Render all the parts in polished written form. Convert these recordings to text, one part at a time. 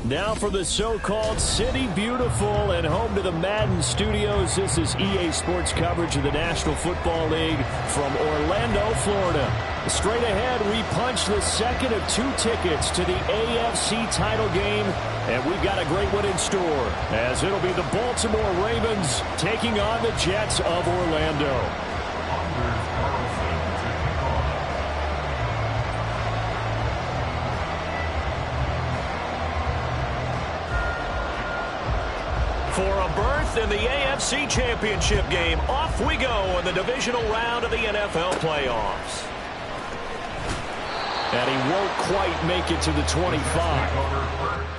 Now for the so-called City Beautiful and home to the Madden Studios. This is EA Sports coverage of the National Football League from Orlando, Florida. Straight ahead, we punch the second of 2 tickets to the AFC title game, and we've got a great one in store, as it'll be the Baltimore Ravens taking on the Jets of Orlando. For a berth in the AFC Championship game, off we go in the divisional round of the NFL playoffs. And he won't quite make it to the 25.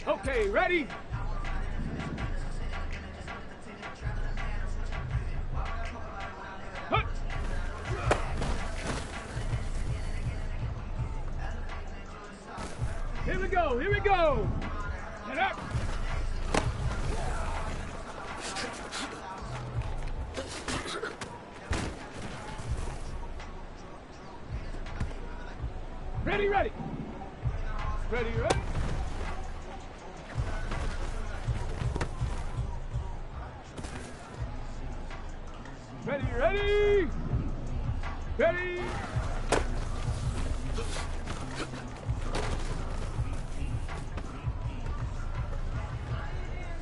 Okay, ready? Here we go, here we go. Get up. Ready, ready. Ready, ready. Ready, ready! Ready!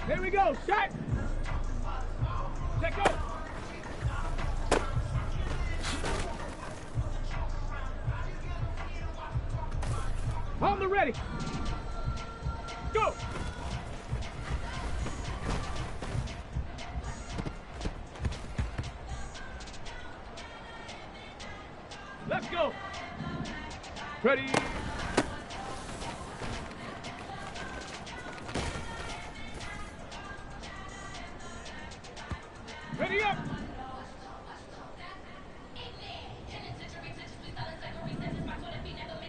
Here we go, shot! Check go! On the ready! Go! Let's go. Ready. Ready up.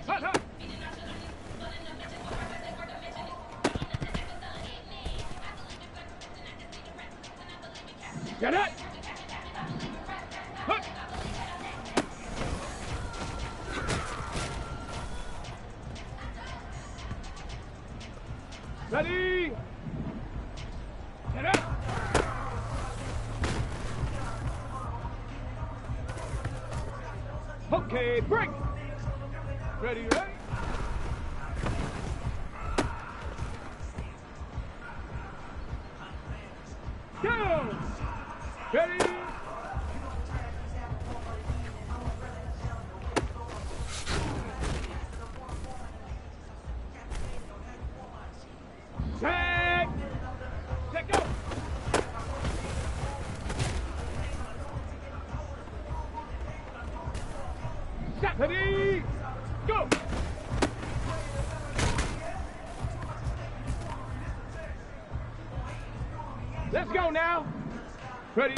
Hot, hot. Get it. Hot. Ready! Get up! Okay, break! Ready, ready. Go! Ready. Set. Set, go. Set, ready. Go. Let's go now. Ready.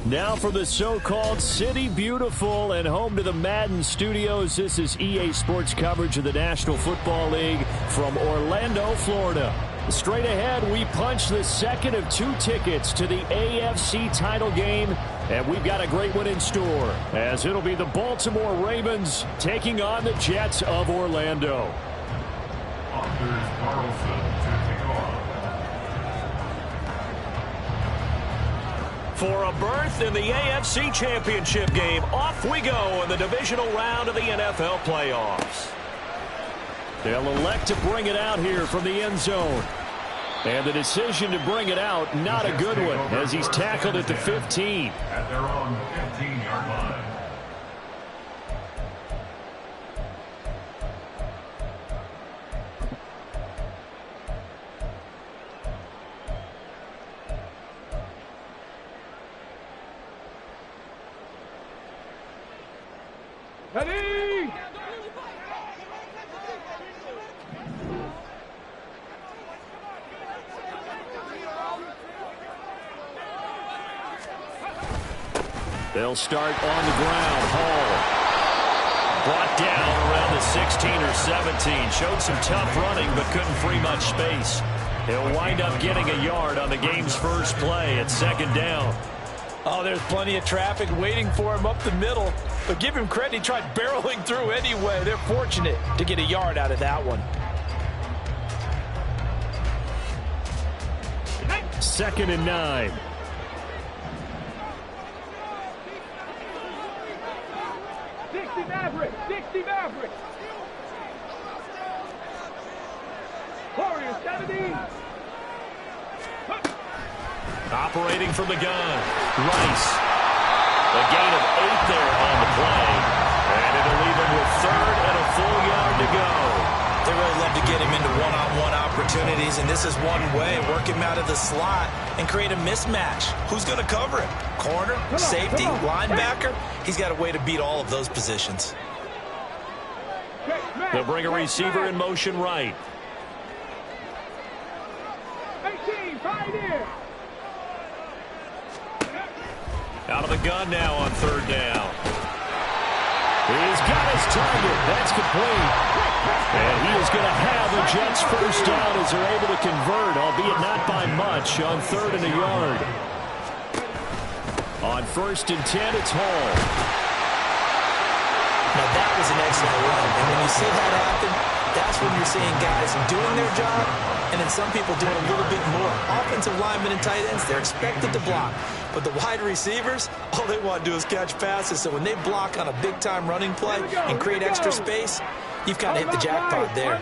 Now for the so-called City Beautiful and home to the Madden Studios. This is EA Sports coverage of the National Football League from Orlando, Florida. Straight ahead, we punch the second of 2 tickets to the AFC title game, and we've got a great one in store, as it'll be the Baltimore Ravens taking on the Jets of Orlando. For a berth in the AFC Championship game, off we go in the divisional round of the NFL playoffs. They'll elect to bring it out here from the end zone. And the decision to bring it out, not a good one, as he's tackled at the 15. At their own 15-yard line. Ready! They'll start on the ground. Hall brought down around the 16 or 17. Showed some tough running, but couldn't free much space. He'll wind up getting a yard on the game's first play at second down. Oh, there's plenty of traffic waiting for him up the middle. But give him credit, he tried barreling through anyway. They're fortunate to get a yard out of that one. Second and 9. Maverick! 60 Maverick! Warriors 70! Operating from the gun. Rice. A gain of 8 there on the play. And it'll leave him with third and a full yard to go. They really love to get him into one-on-one opportunities, and this is one way. Work him out of the slot and create a mismatch. Who's going to cover him? Corner, safety, linebacker? He's got a way to beat all of those positions. They'll bring a receiver in motion right. 18, right here. Out of the gun now on third down. He's got his target. That's complete. And he is going to have the Jets first down as they're able to convert, albeit not by much, on third and a yard. On first and 10, it's Hall. Now that was an excellent run, and when you see that happen, that's when you're seeing guys doing their job, and then some people doing a little bit more. Offensive linemen and tight ends, they're expected to block, but the wide receivers, all they want to do is catch passes, so when they block on a big-time running play and create extra space, you've kind of hit the jackpot there.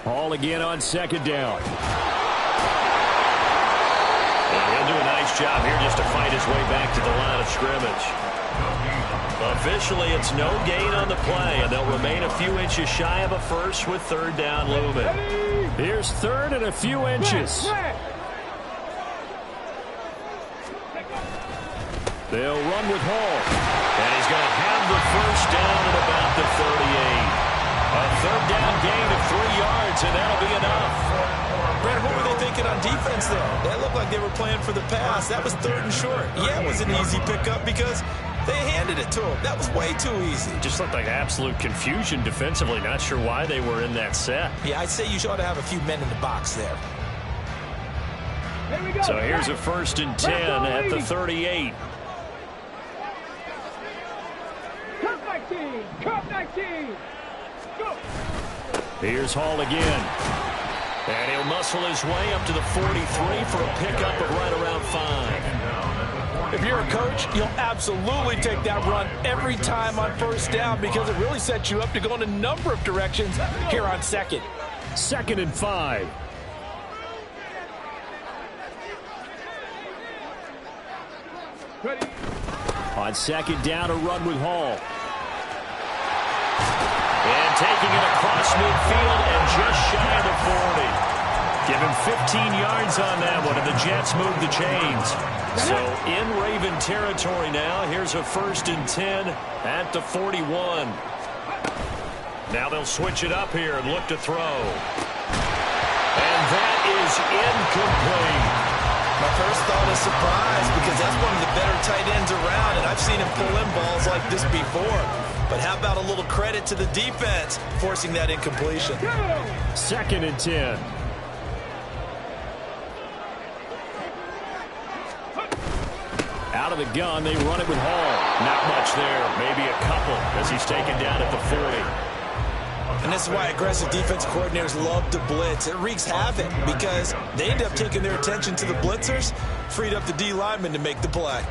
Ball again on second down. And he'll do a nice job here just to fight his way back to the line of scrimmage. Officially, it's no gain on the play, and they'll remain a few inches shy of a first with third down looming. Here's third and a few inches. They'll run with Hall. And he's going to have the first down at about the 38. A third down gain of 3 yards, and that'll be enough. Brad, what were they thinking on defense there? That looked like they were playing for the pass. That was third and short. Yeah, it was an easy pickup because they handed it to him. That was way too easy. Just looked like absolute confusion defensively. Not sure why they were in that set. Yeah, I'd say you ought to have a few men in the box there. Here we go. So here's a 1st and 10 at the 38. Cup 19. Cup 19. Go. Here's Hall again. And he'll muscle his way up to the 43 for a pickup of right around 5. If you're a coach, you'll absolutely take that run every time on first down because it really sets you up to go in a number of directions here on second. 2nd and 5. Ready. On second down, a run with Hall. And taking it across midfield and just shy of the 40. Give him 15 yards on that one, and the Jets move the chains. So in Raven territory now, here's a 1st and 10 at the 41. Now they'll switch it up here and look to throw. And that is incomplete. My first thought is surprise because that's one of the better tight ends around, and I've seen him pull in balls like this before. But how about a little credit to the defense forcing that incompletion? 2nd and 10. Out of the gun, they run it with Hall. Not much there, maybe a couple as he's taken down at the 40. And this is why aggressive defense coordinators love to blitz. It wreaks havoc because they end up taking their attention to the blitzers, freed up the D lineman to make the play.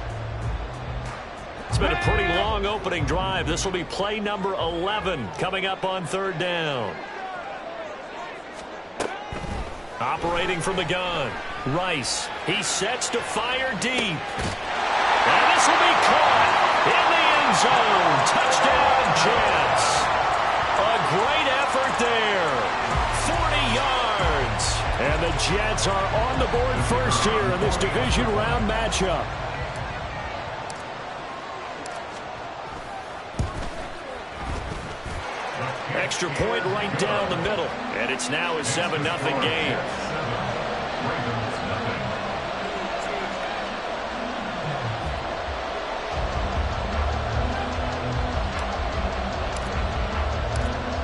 It's been a pretty long opening drive. This will be play number 11 coming up on third down. Operating from the gun, Rice. He sets to fire deep. And this will be caught in the end zone. Touchdown, Jets. A great effort there. 40 yards. And the Jets are on the board first here in this division round matchup. Extra point right down the middle. And it's now a 7-0 game.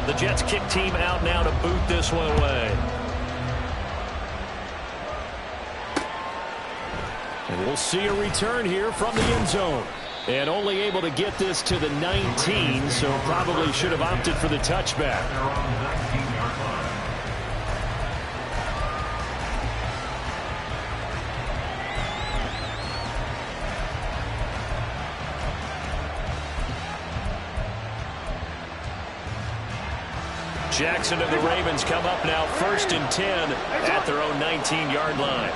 The Jets kick team out now to boot this one away. And we'll see a return here from the end zone. And only able to get this to the 19, so probably should have opted for the touchback. Jackson and the Ravens come up now 1st and 10 at their own 19-yard line.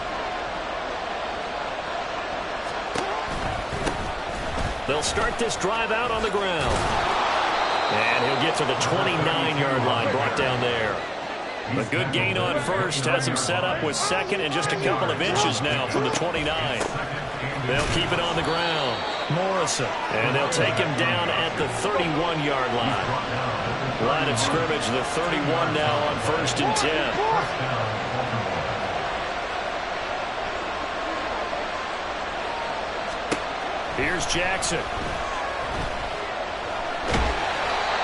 They'll start this drive out on the ground. And he'll get to the 29-yard line, brought down there. A good gain on first, has him set up with second and just a couple of inches now from the 29. They'll keep it on the ground. Morrison. And they'll take him down at the 31-yard line. Line of scrimmage, the 31 now on 1st and 10. Here's Jackson.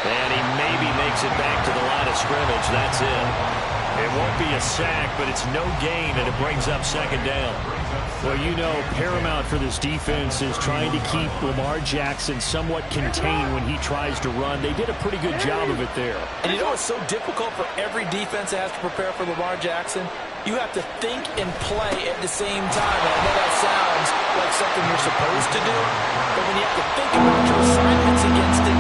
And he maybe makes it back to the line of scrimmage. That's it. It won't be a sack, but it's no gain, and it brings up 2nd down. Well, you know, paramount for this defense is trying to keep Lamar Jackson somewhat contained when he tries to run. They did a pretty good job of it there. And you know it's so difficult for every defense that has to prepare for Lamar Jackson? You have to think and play at the same time. And I know that sounds like something you're supposed to do, but when you have to think about your assignments against it,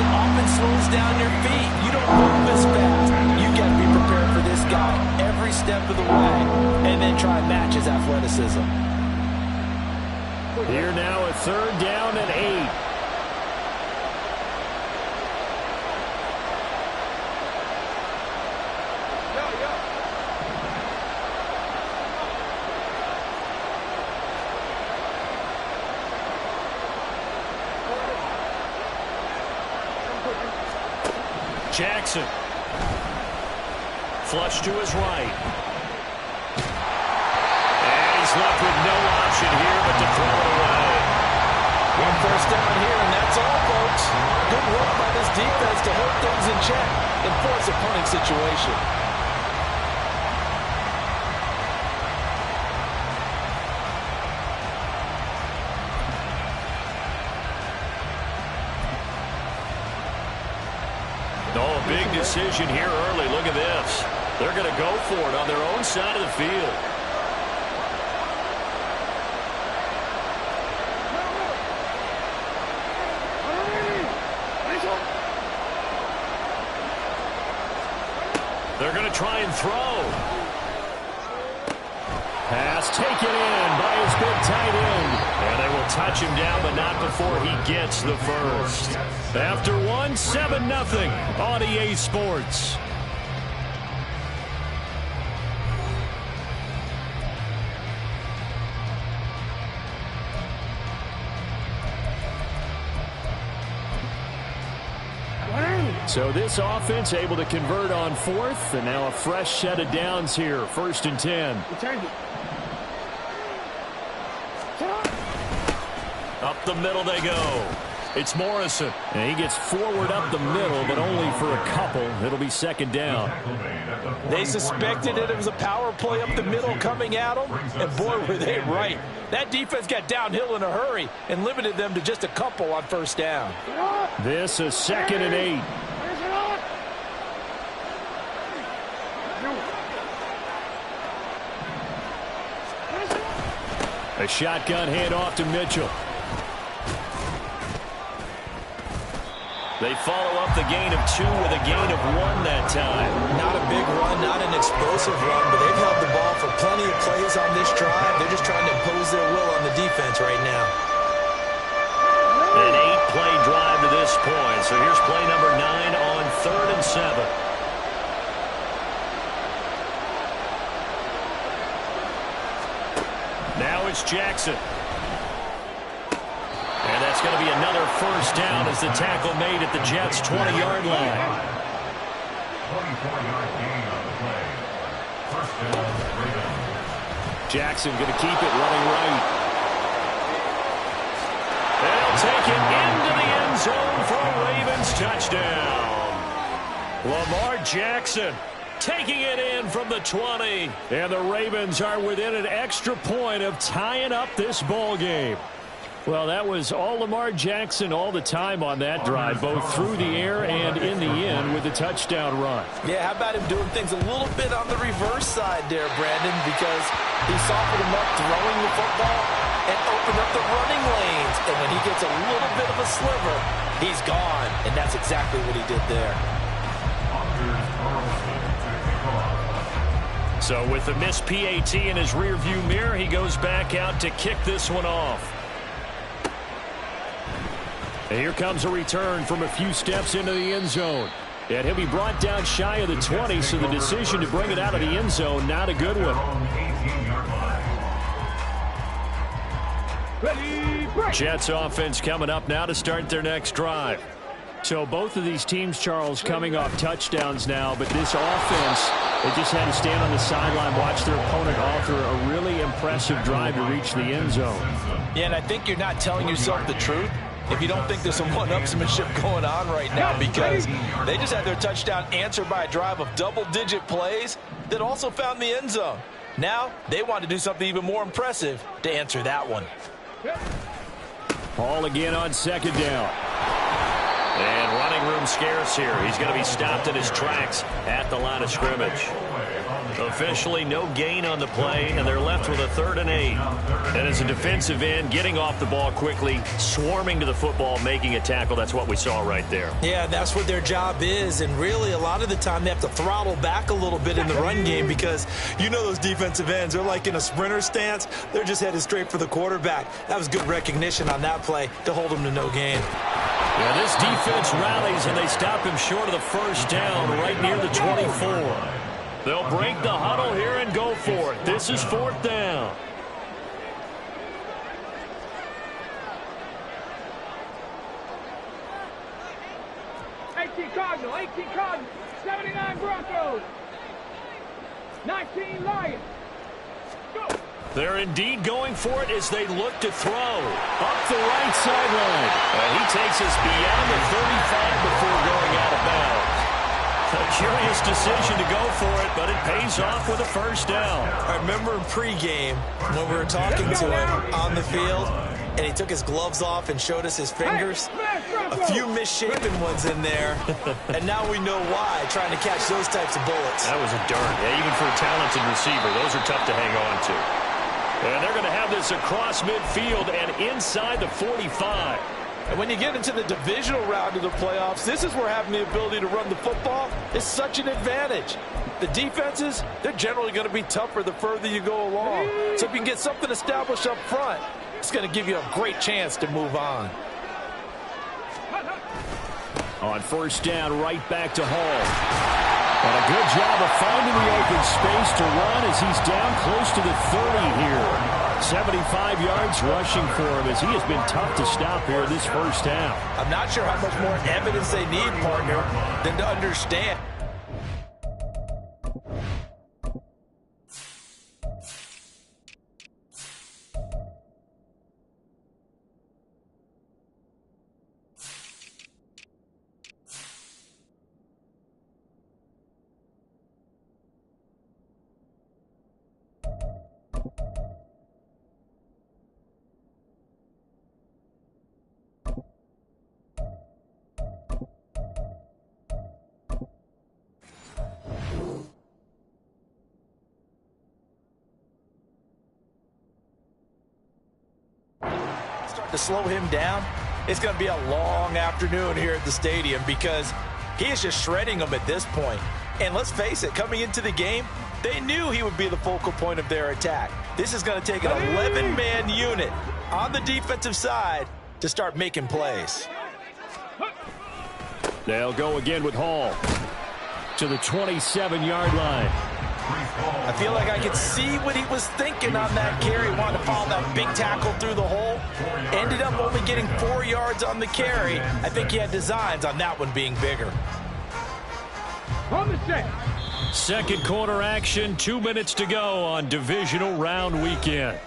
it often slows down your feet. You don't move as fast. You got to be prepared for this step of the way and then try and match his athleticism. Here now, a 3rd down and 8. Jackson. Flush to his right. And he's left with no option here but to throw it away. 1 first down here, and that's all, folks. Good work by this defense to hold things in check and force a punting situation. Oh, big decision here early. Look at this. They're going to go for it on their own side of the field. They're going to try and throw. Pass taken in by his big tight end. And they will touch him down, but not before he gets the first. After 1, 7-0 on EA Sports. So this offense able to convert on 4th, and now a fresh set of downs here. 1st and 10. Up the middle they go. It's Morrison. And he gets forward up the middle, but only for a couple. It'll be 2nd down. They suspected it was a power play up the middle coming at them, and boy, were they right. That defense got downhill in a hurry and limited them to just a couple on 1st down. This is 2nd and 8. A shotgun handoff to Mitchell. They follow up the gain of 2 with a gain of 1 that time. Not a big run, not an explosive run, but they've held the ball for plenty of plays on this drive. They're just trying to impose their will on the defense right now. An 8-play drive to this point. So here's play number 9 on 3rd and 7. Now it's Jackson. And that's going to be another 1st down as the tackle made at the Jets' 20-yard line. 24-yard gain on the play. 1st down, Ravens. Jackson going to keep it running right. They'll take it into the end zone for a Ravens touchdown. Lamar Jackson taking it in from the 20. And the Ravens are within an extra point of tying up this ball game. Well, that was all Lamar Jackson all the time on that drive, both through the air and in the end with the touchdown run. Yeah, how about him doing things a little bit on the reverse side there, Brandon, because he softened him up throwing the football and opened up the running lanes. And when he gets a little bit of a sliver, he's gone. And that's exactly what he did there. So with the missed PAT in his rearview mirror, he goes back out to kick this one off. And here comes a return from a few steps into the end zone. And he'll be brought down shy of the 20, so the decision to bring it out of the end zone, not a good one. Jets offense coming up now to start their next drive. So both of these teams, Charles, coming off touchdowns now, but this offense, they just had to stand on the sideline, watch their opponent author a really impressive drive to reach the end zone. Yeah, and I think you're not telling yourself the truth if you don't think there's some one-upsmanship going on right now, because they just had their touchdown answered by a drive of double-digit plays that also found the end zone. Now they want to do something even more impressive to answer that one. Ball again on 2nd down. And running room scarce here. He's going to be stopped in his tracks at the line of scrimmage. Officially no gain on the play, and they're left with a 3rd and 8. And as a defensive end, getting off the ball quickly, swarming to the football, making a tackle, that's what we saw right there. Yeah, that's what their job is, and really a lot of the time they have to throttle back a little bit in the run game because you know those defensive ends, they're like in a sprinter stance. They're just headed straight for the quarterback. That was good recognition on that play to hold them to no gain. Yeah, this defense rallies, and they stop him short of the 1st down right near the 24. They'll break the huddle here and go for it. This is 4th down. Cardinal, 18 Cardinal, 79 Broncos, 19 Lions. Go! They're indeed going for it as they look to throw. Up the right sideline. And he takes us beyond the 35 before going out of bounds. A curious decision to go for it, but it pays off with a 1st down. I remember in pregame when we were talking to him on the field, and he took his gloves off and showed us his fingers. A few misshapen ones in there, and now we know why, trying to catch those types of bullets. That was a dart. Yeah, even for a talented receiver, those are tough to hang on to. And they're going to have this across midfield and inside the 45. And when you get into the divisional round of the playoffs, this is where having the ability to run the football is such an advantage. The defenses, they're generally going to be tougher the further you go along. So if you can get something established up front, it's going to give you a great chance to move on. On 1st down, right back to Hall. And a good job of finding the open space to run as he's down close to the 30 here. 75 yards rushing for him as he has been tough to stop here this 1st half. I'm not sure how much more evidence they need, partner, than to understand. To slow him down, it's going to be a long afternoon here at the stadium because he is just shredding them at this point. And let's face it, coming into the game, they knew he would be the focal point of their attack. This is going to take an 11-man unit on the defensive side to start making plays. They'll go again with Hall to the 27-yard line. I feel like I could see what he was thinking on that carry. Wanted to follow that big tackle through the hole. Ended up only getting 4 yards on the carry. I think he had designs on that one being bigger. On the set. 2nd quarter action, 2 minutes to go on divisional round weekend.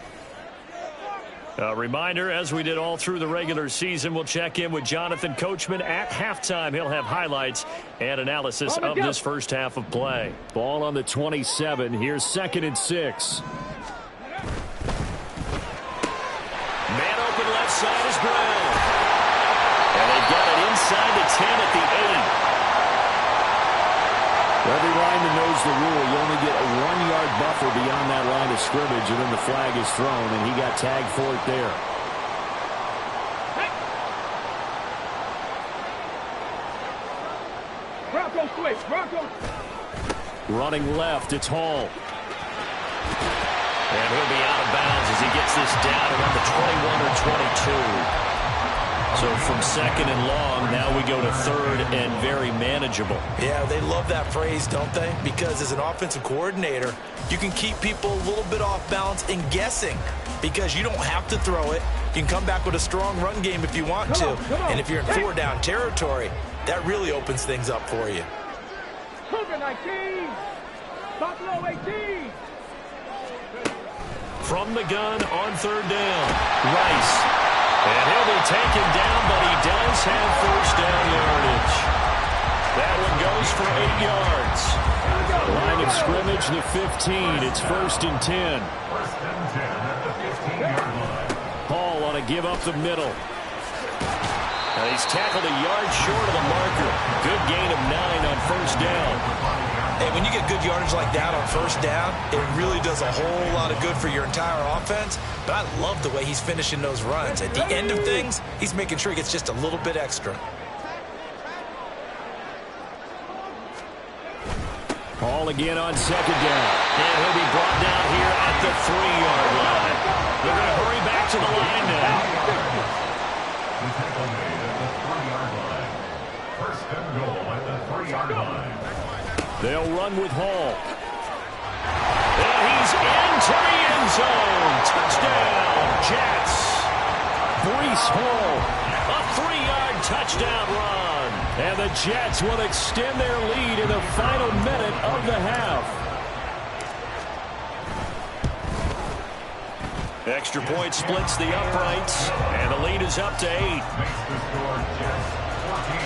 A reminder, as we did all through the regular season, we'll check in with Jonathan Coachman at halftime. He'll have highlights and analysis of this 1st half of play. Ball on the 27. Here's 2nd and 6. Man open left side is Brown. And they've got it inside the 10 at the 8. Every lineman knows the rule. You only get a 1-yard buffer beyond that line of scrimmage, and then the flag is thrown, and he got tagged for it there. Hey. Broncos switch. Broncos. Running left, it's Hall. And he'll be out of bounds as he gets this down around the 21 or 22. So from 2nd and long, now we go to 3rd and very manageable. Yeah, they love that phrase, don't they? Because as an offensive coordinator, you can keep people a little bit off balance and guessing because you don't have to throw it. You can come back with a strong run game if you want to. And if you're in 4-down territory, that really opens things up for you. Cougar 19. Buffalo 18. From the gun on 3rd down, Rice. And he'll be taken down, but he does have 1st down yardage. That one goes for 8 yards. Line of scrimmage, the 15. It's 1st and 10. 1st and 10 at the 15-yard line. Hall on a give up the middle. He's tackled a yard short of the marker. Good gain of 9 on 1st down. And when you get good yardage like that on first down, it really does a whole lot of good for your entire offense. But I love the way he's finishing those runs. At the end of things, he's making sure he gets just a little bit extra. Ball again on second down. And he'll be brought down here at the 3-yard line. They're going to hurry back to the line now. The tackle made at the 3-yard line. First and goal at the 3-yard line. They'll run with Hall. And he's into the end zone. Touchdown, Jets. Breece Hall. A 3-yard touchdown run. And the Jets will extend their lead in the final minute of the half. Extra point splits the uprights, and the lead is up to 8. Makes the score Jets 14.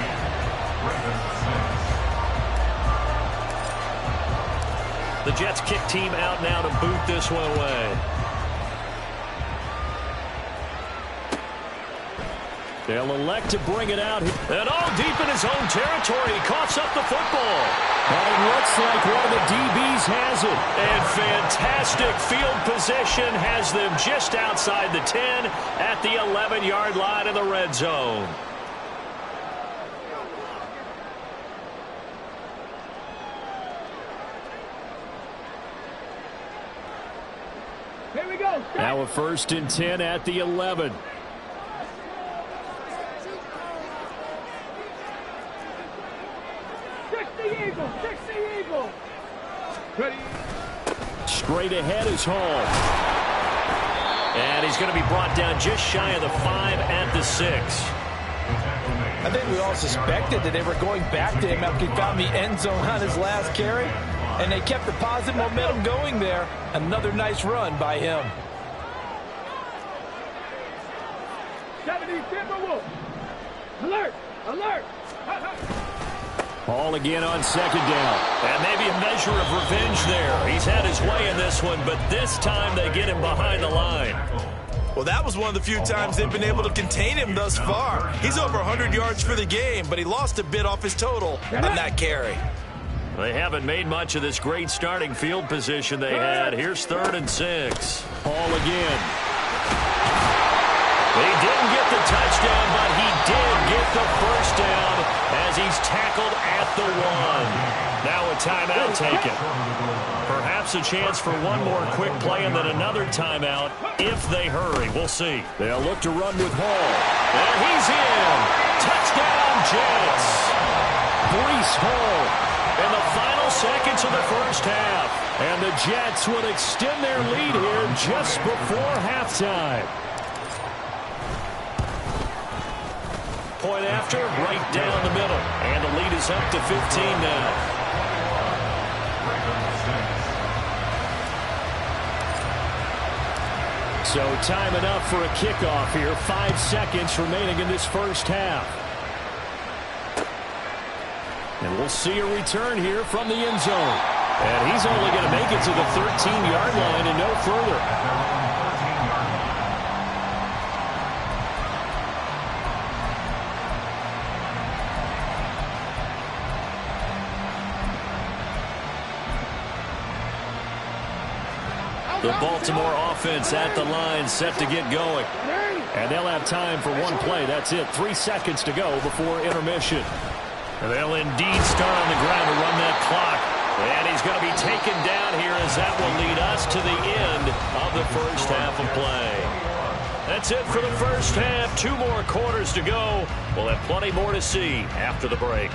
Ravens 6. The Jets kick team out now to boot this one away. They'll elect to bring it out. And all deep in his own territory. He coughs up the football. And it looks like one of the DBs has it. And fantastic field position has them just outside the 10 at the 11-yard line in the red zone. Here we go. Now a 1st and 10 at the 11. Fix the Eagle. Ready. Straight ahead is Hall. And he's going to be brought down just shy of the 5 at the 6. I think we all suspected that they were going back to him after he found the end zone on his last carry. And they kept the positive momentum going there. Another nice run by him. 70 Timberwolves. Alert. Alert. Hall again on second down. And maybe a measure of revenge there. He's had his way in this one, but this time they get him behind the line. Well, that was one of the few times they've been able to contain him thus far. He's over 100 yards for the game, but he lost a bit off his total on that carry. They haven't made much of this great starting field position they had. Here's 3rd and 6. Hall again. He didn't get the touchdown, but he did get the first down as he's tackled at the 1. Now a timeout taken. Perhaps a chance for one more quick play and then another timeout if they hurry. We'll see. They'll look to run with Hall. And he's in. Touchdown, Jets. Breece Hall. In the final seconds of the first half. And the Jets will extend their lead here just before halftime. Point after, right down the middle. And the lead is up to 15 now. So time enough for a kickoff here. 5 seconds remaining in this first half. And we'll see a return here from the end zone. And he's only going to make it to the 13-yard line and no further. The Baltimore offense at the line set to get going. And they'll have time for one play. That's it. 3 seconds to go before intermission. And they'll indeed start on the ground to run that clock. And he's going to be taken down here as that will lead us to the end of the first half of play. That's it for the first half. 2 more quarters to go. We'll have plenty more to see after the break.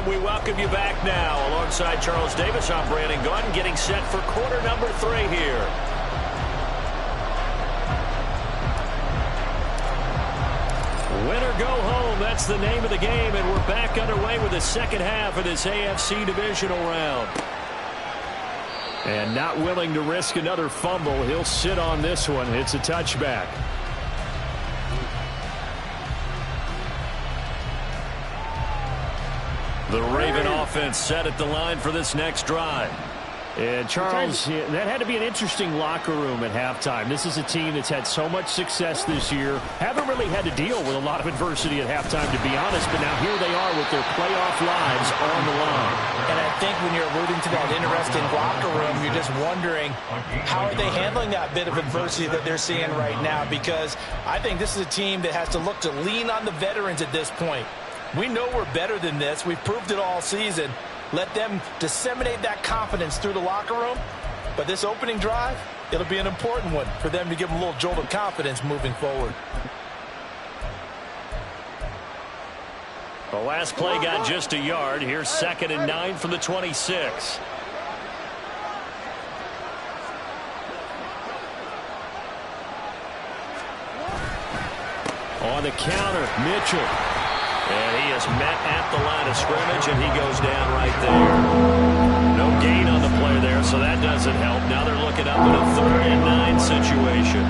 We welcome you back now. Alongside Charles Davis, I'm Brandon Gunn, getting set for quarter number 3 here. Win or go home, that's the name of the game, and we're back underway with the second half of this AFC divisional round. And not willing to risk another fumble, he'll sit on this one. It's a touchback. The Raven offense set at the line for this next drive. And Charles, that had to be an interesting locker room at halftime. This is a team that's had so much success this year. Haven't really had to deal with a lot of adversity at halftime, to be honest. But now here they are with their playoff lives on the line. And I think when you're alluding to that interesting locker room, you're just wondering how are they handling that bit of adversity that they're seeing right now? Because I think this is a team that has to look to lean on the veterans at this point. We know we're better than this. We've proved it all season. Let them disseminate that confidence through the locker room. But this opening drive, it'll be an important one for them to give them a little jolt of confidence moving forward. The last play got just a yard. Here's 2nd and 9 from the 26. On the counter, Mitchell. And he is met at the line of scrimmage, and he goes down right there. No gain on the play there, so that doesn't help. Now they're looking up at a 3rd and 9 situation.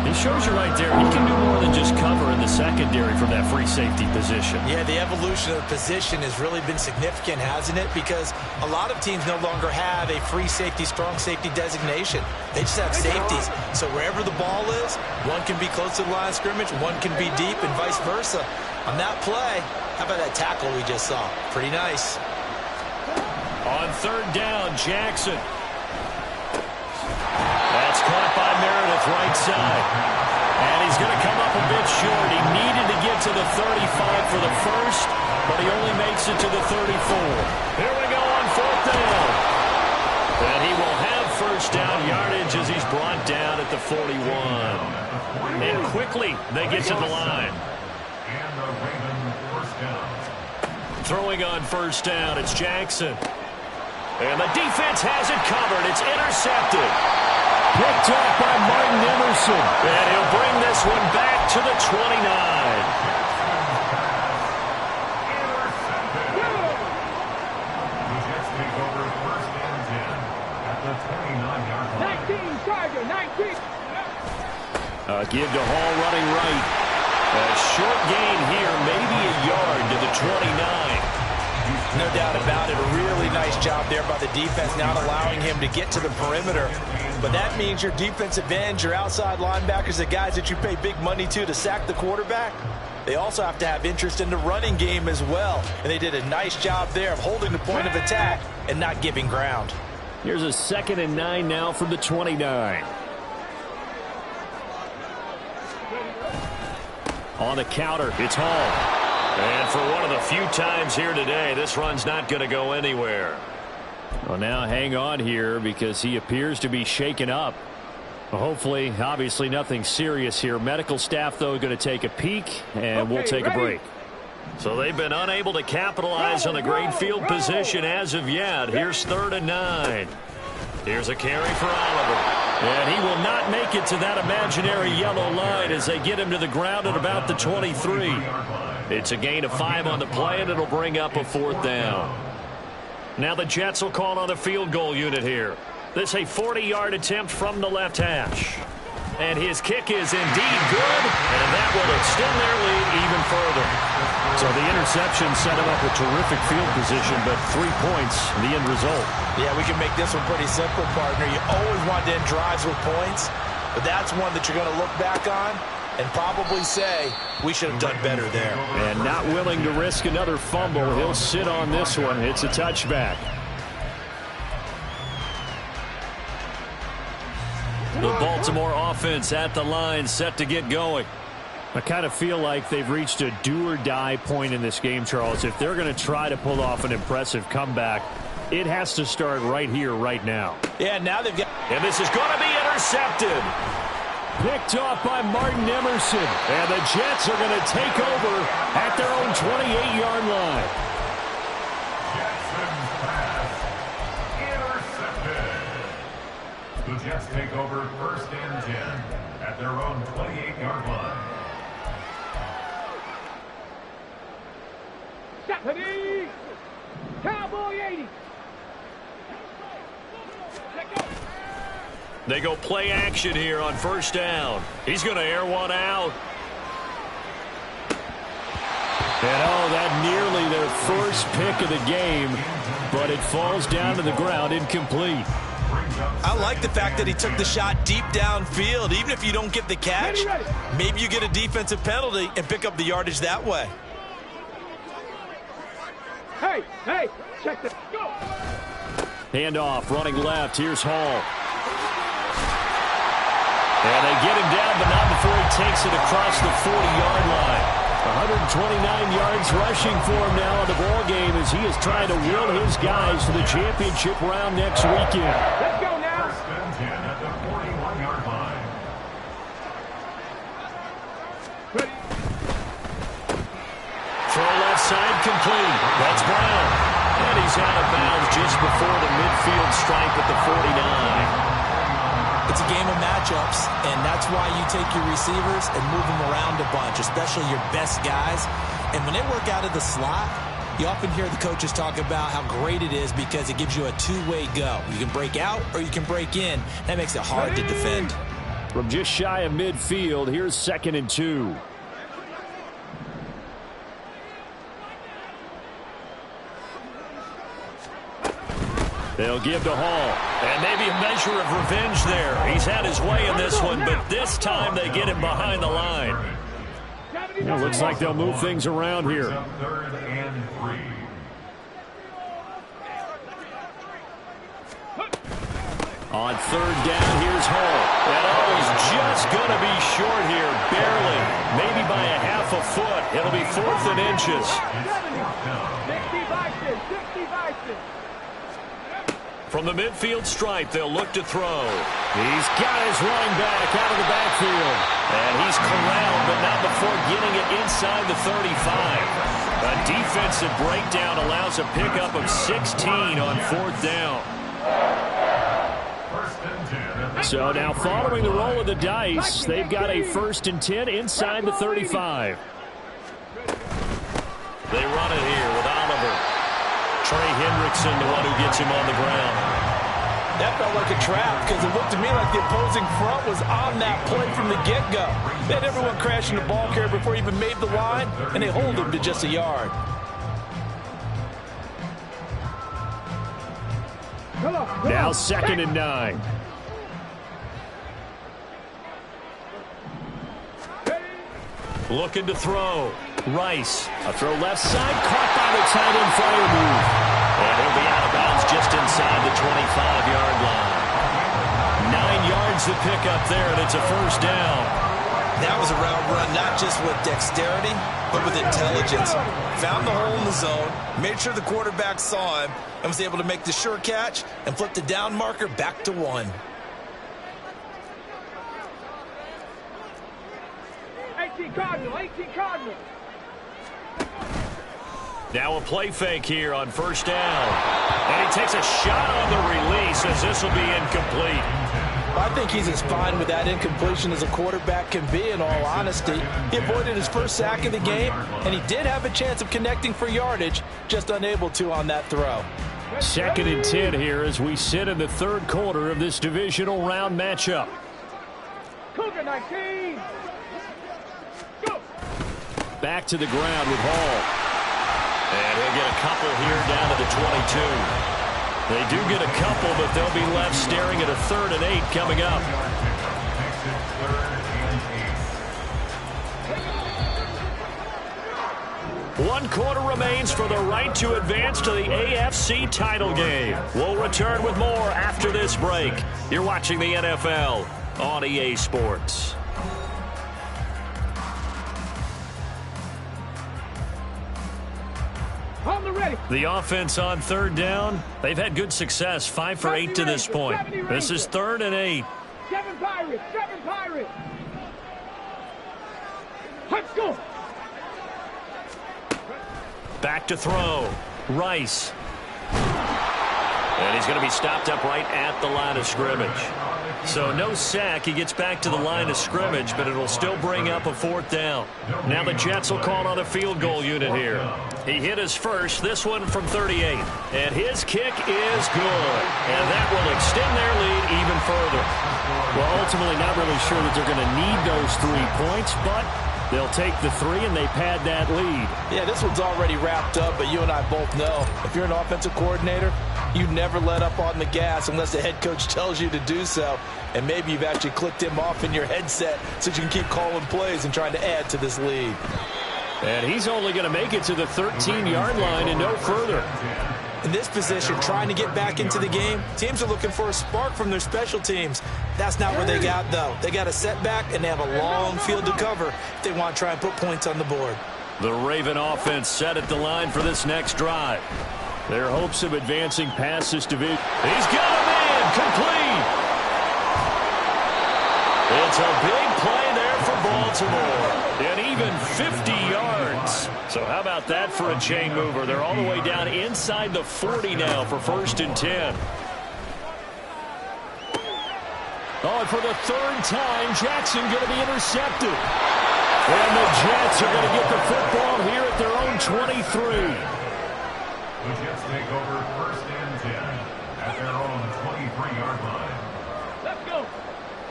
He shows you right there, he can do more than just cover in the secondary from that free safety position. Yeah, the evolution of the position has really been significant, hasn't it? Because a lot of teams no longer have a free safety, strong safety designation. They just have safeties. So wherever the ball is, one can be close to the line of scrimmage, one can be deep, and vice versa. On that play, how about that tackle we just saw? Pretty nice. On 3rd down, Jackson. That's caught by Meredith right side. And he's going to come up a bit short. He needed to get to the 35 for the first, but he only makes it to the 34. Here we go on 4th down. And he will have first down yardage as he's brought down at the 41. And quickly, they get to the line. And the Raven first down. Throwing on first down, it's Jackson. And the defense has it covered. It's intercepted. Picked off by Martin Emerson. And he'll bring this one back to the 29. The Jets take over 1st and 10 at the 29-yard line. 19, Charger, 19. Give to Hall running right. A short gain here, maybe a yard to the 29. No doubt about it. A really nice job there by the defense, not allowing him to get to the perimeter. But that means your defensive ends, your outside linebackers, the guys that you pay big money to sack the quarterback, they also have to have interest in the running game as well. And they did a nice job there of holding the point of attack and not giving ground. Here's a 2nd and 9 now from the 29. On the counter, it's Hall. And for one of the few times here today, this run's not going to go anywhere. Well, now hang on here because he appears to be shaken up. Hopefully, obviously nothing serious here. Medical staff, though, going to take a peek, and we'll take a break. So they've been unable to capitalize on the great field position as of yet. Here's 3rd and 9. Here's a carry for Oliver. And he will not make it to that imaginary yellow line as they get him to the ground at about the 23. It's a gain of 5 on the play, and it'll bring up a 4th down. Now the Jets will call on a field goal unit here. This a 40-yard attempt from the left hash. And his kick is indeed good, and that will extend their lead even further. So the interception set him up with terrific field position, but 3 points, the end result. Yeah, we can make this one pretty simple, partner. You always want to end drives with points, but that's one that you're going to look back on and probably say, we should have done better there. And not willing to risk another fumble, he'll sit on this one. It's a touchback. The Baltimore offense at the line, set to get going. I kind of feel like they've reached a do-or-die point in this game, Charles. If they're going to try to pull off an impressive comeback, it has to start right here, right now. Yeah, now they've got... And this is going to be intercepted. Picked off by Martin Emerson. And the Jets are going to take over at their own 28-yard line. Jackson's pass intercepted. The Jets take over 1st and 10 at their own 28-yard line. Ready? Cowboy 80. They go play action here on 1st down. He's going to air one out. And oh, that nearly their first pick of the game, but it falls down to the ground incomplete. I like the fact that he took the shot deep downfield. Even if you don't get the catch, maybe you get a defensive penalty and pick up the yardage that way. Hey, check this. Go. Handoff, running left. Here's Hall. And they get him down, but not before he takes it across the 40-yard line. 129 yards rushing for him now in the ball game as he is trying to will his guys to the championship round next weekend. Let's go now. First and 10 at the 41-yard line. Ready. Throw left side complete. That's Brown. And he's out of bounds just before the midfield stripe at the 49. It's a game of matchups, and that's why you take your receivers and move them around a bunch, especially your best guys. And when they work out of the slot, you often hear the coaches talk about how great it is because it gives you a two-way go. You can break out or you can break in. That makes it hard to defend. From just shy of midfield, here's 2nd and 2. They'll give to Hall. And maybe a measure of revenge there. He's had his way in this one, but this time they get him behind the line. It looks like they'll move things around here. 3rd and 3. On 3rd down, here's Hall. And he's just going to be short here, barely. Maybe by a half a foot. It'll be 4th and inches. 60 Bison. From the midfield stripe, they'll look to throw. He's got his running back out of the backfield. And he's corralled, but not before getting it inside the 35. A defensive breakdown allows a pickup of 16 on 4th down. First and 10. So now following the roll of the dice, they've got a 1st and 10 inside the 35. They run it here with Oliver. Trey Hendrickson, the one who gets him on the ground. That felt like a trap because it looked to me like the opposing front was on that play from the get-go. They had everyone crashing the ball carrier before he even made the line, and they hold him to just a yard. Now 2nd and 9. Looking to throw. Rice. A throw left side, caught by the tight end flyer move. And he'll be out of bounds just inside the 25-yard line. 9 yards to pick up there, and it's a 1st down. That was a route run not just with dexterity, but with intelligence. Found the hole in the zone, made sure the quarterback saw him, and was able to make the sure catch and flip the down marker back to 1. 18 Cardinal. Now a play fake here on 1st down. And he takes a shot on the release as this will be incomplete. I think he's as fine with that incompletion as a quarterback can be, in all honesty. He avoided his first sack of the game, and he did have a chance of connecting for yardage, just unable to on that throw. 2nd and 10 here as we sit in the 3rd quarter of this divisional round matchup. Cougar 19. Go. Back to the ground with Hall. And he'll get a couple here down to the 22. They do get a couple, but they'll be left staring at a 3rd and 8 coming up. One quarter remains for the right to advance to the AFC title game. We'll return with more after this break. You're watching the NFL on EA Sports. The offense on 3rd down, they've had good success, 5 for 8 to this point. This is 3rd and 8. 7 Pirates. Let's go. Back to throw. Rice. And he's going to be stopped up right at the line of scrimmage. So no sack. He gets back to the line of scrimmage, but it'll still bring up a 4th down. Now the Jets will call on a field goal unit here. He hit his first, this one from 38. And his kick is good. And that will extend their lead even further. Well, ultimately not really sure that they're going to need those 3 points, but They'll take the 3, and they pad that lead. Yeah, this one's already wrapped up, but you and I both know if you're an offensive coordinator, you never let up on the gas unless the head coach tells you to do so. And maybe you've actually clicked him off in your headset so you can keep calling plays and trying to add to this lead. And he's only going to make it to the 13-yard line and no further. In this position, trying to get back into the game, teams are looking for a spark from their special teams. That's not what they got, though. They got a setback, and they have a long field to cover if they want to try and put points on the board. The Raven offense set at the line for this next drive. Their hopes of advancing past this division. He's got a man complete. It's a big play there for Baltimore. And even 50 yards. So how about that for a chain mover? They're all the way down inside the 40 now for 1st and 10. Oh, and for the 3rd time, Jackson going to be intercepted. And the Jets are going to get the football here at their own 23. The Jets take over 1st and 10 at their own 23-yard line. Let's go.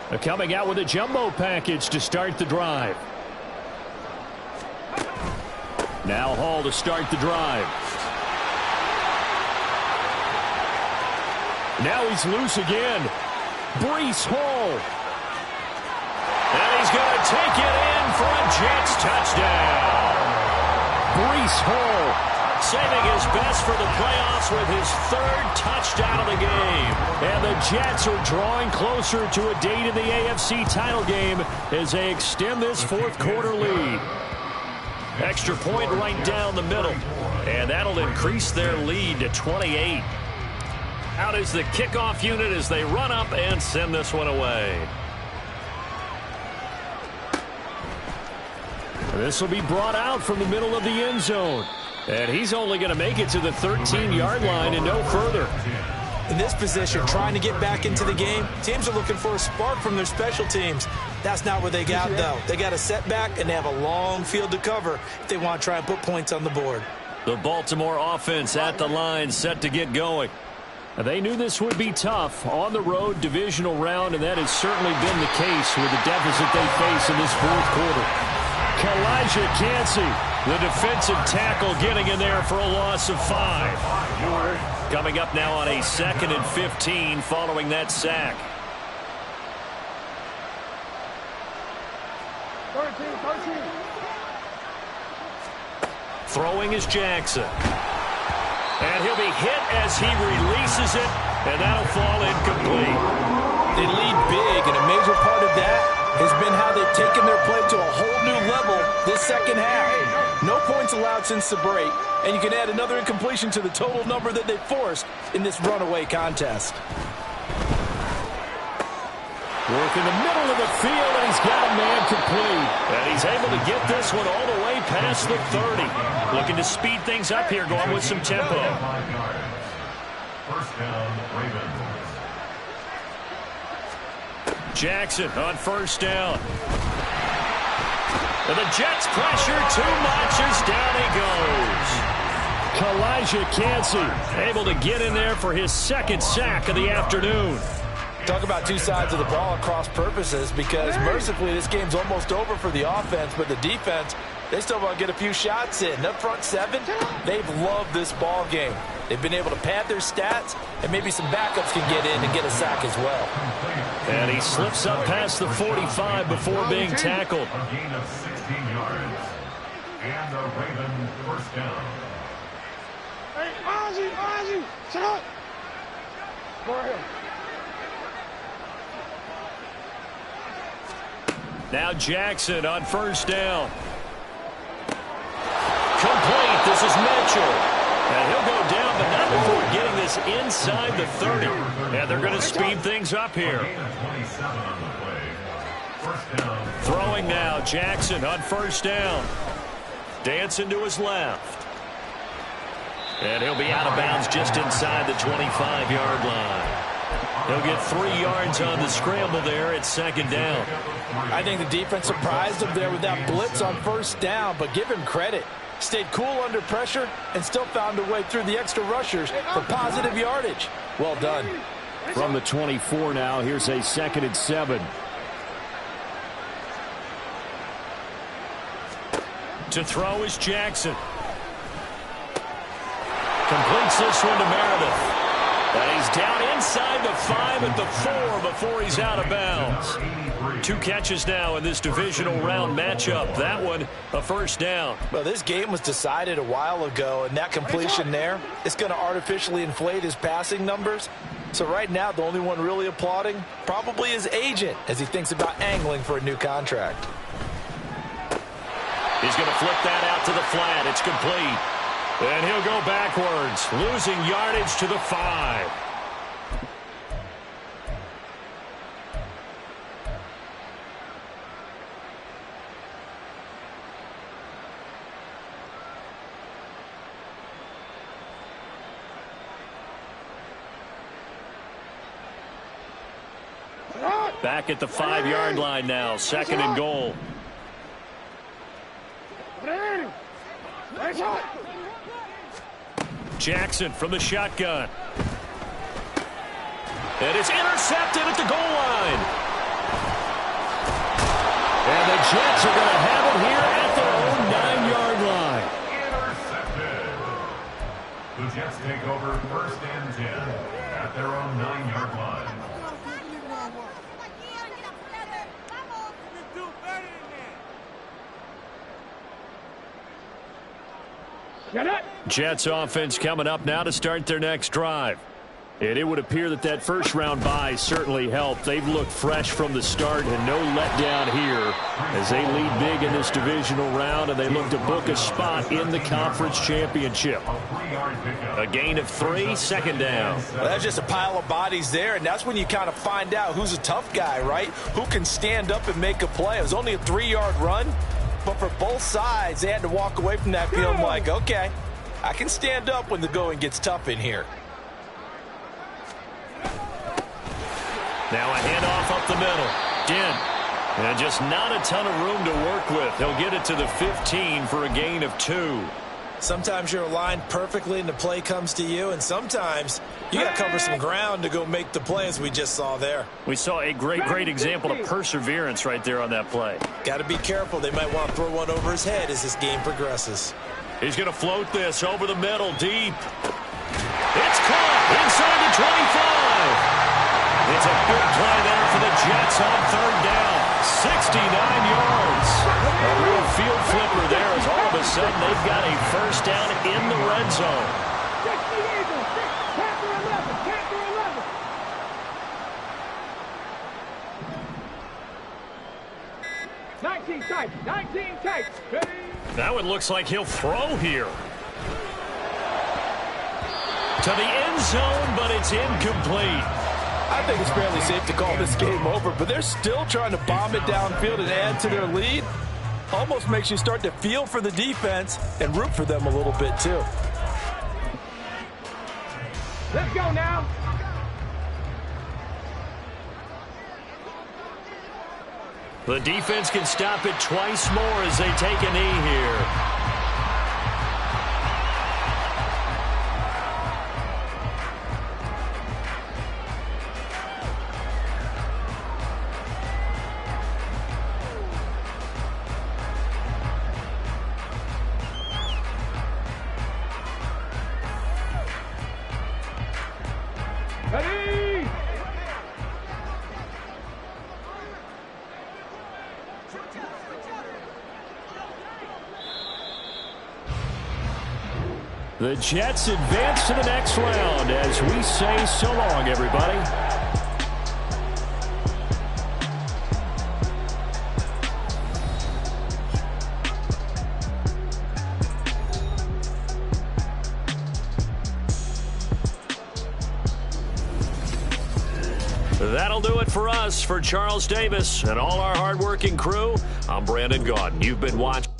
They're coming out with a jumbo package to start the drive. Now Hall to start the drive. Now he's loose again. Breece Hall. And he's going to take it in for a Jets touchdown. Breece Hall saving his best for the playoffs with his 3rd touchdown of the game. And the Jets are drawing closer to a date in the AFC title game as they extend this 4th quarter lead. Extra point right down the middle. And that'll increase their lead to 28. Out is the kickoff unit as they run up and send this one away. This will be brought out from the middle of the end zone. And he's only going to make it to the 13-yard line and no further. In this position, trying to get back into the game, teams are looking for a spark from their special teams. That's not what they got, though. They got a setback, and they have a long field to cover if they want to try and put points on the board. The Baltimore offense at the line set to get going. They knew this would be tough on the road divisional round, and that has certainly been the case with the deficit they face in this 4th quarter. Kalijah Kancey, the defensive tackle, getting in there for a loss of 5. Coming up now on a 2nd and 15 following that sack. 13. Throwing is Jackson. And he'll be hit as he releases it, and that'll fall incomplete. They lead big, and a major part of that has been how they've taken their play to a whole new level this 2nd half. No points allowed since the break, and you can add another incompletion to the total number that they forced in this runaway contest. Work in the middle of the field, and he's got a man complete. And he's able to get this one all the way past the 30. Looking to speed things up here, going with some tempo. 1st down, Ravens. Jackson on 1st down. And the Jets pressure too much as down he goes. Kalijah Kancey able to get in there for his 2nd sack of the afternoon. Talk about two sides of the ball at cross purposes, because mercifully this game's almost over for the offense, but the defense, they still want to get a few shots in. Up front 7, they've loved this ball game. They've been able to pad their stats, and maybe some backups can get in and get a sack as well. And he slips up past the 45 before being tackled. A gain of 16 yards. And a Raven 1st down. Hey, Ozzy, shut up. Go ahead. Now Jackson on 1st down. Complete. This is Mitchell. And he'll go down, but not before getting this inside the 30. And they're going to speed things up here. Throwing now, Jackson on 1st down. Dancing to his left. And he'll be out of bounds just inside the 25-yard line. He'll get 3 yards on the scramble there at 2nd down. I think the defense surprised him there with that blitz on 1st down, but give him credit. Stayed cool under pressure and still found a way through the extra rushers for positive yardage. Well done. From the 24 now, here's a 2nd and 7. To throw is Jackson. Completes this one to Meredith. And he's down inside the 5 at the 4 before he's out of bounds. 2 catches now in this divisional round matchup. That one, a first down. Well, this game was decided a while ago, and that completion there is going to artificially inflate his passing numbers. So right now, the only one really applauding probably his agent as he thinks about angling for a new contract. He's going to flip that out to the flat. It's complete. And he'll go backwards, losing yardage to the 5. Back at the 5-yard line now, 2nd and goal. Jackson from the shotgun. And it's intercepted at the goal line. And the Jets are going to have it here at their own 9-yard line. Intercepted. The Jets take over 1st and 10 at their own 9-yard line. Jets offense coming up now to start their next drive. And it would appear that that first-round bye certainly helped. They've looked fresh from the start and no letdown here as they lead big in this divisional round, and they look to book a spot in the conference championship. A gain of 3, 2nd down. Well, that's just a pile of bodies there, and that's when you kind of find out who's a tough guy, right? Who can stand up and make a play. It was only a 3-yard run, but for both sides, they had to walk away from that feeling like, okay, I can stand up when the going gets tough in here. Now a handoff up the middle. Dent. And just not a ton of room to work with. He'll get it to the 15 for a gain of 2. Sometimes you're aligned perfectly and the play comes to you, and sometimes you got to cover some ground to go make the play, as we just saw there. We saw a great example of perseverance right there on that play. Got to be careful. They might want to throw one over his head as this game progresses. He's going to float this over the middle, deep. It's caught inside the 25. It's a big play there for the Jets on 3rd down. 69 yards. A real field flipper there as all of a sudden they've got a first down in the red zone. 19 tight, 19 tight. That one looks like he'll throw here. To the end zone, but it's incomplete. I think it's fairly safe to call this game over, but they're still trying to bomb it downfield and add to their lead. Almost makes you start to feel for the defense and root for them a little bit too. Let's go now. The defense can stop it twice more as they take a knee here. Ready? The Jets advance to the next round as we say so long, everybody. That'll do it for us. For Charles Davis and all our hardworking crew, I'm Brandon Gaudin. You've been watching.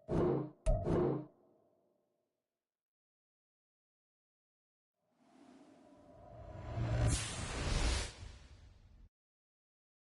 Red.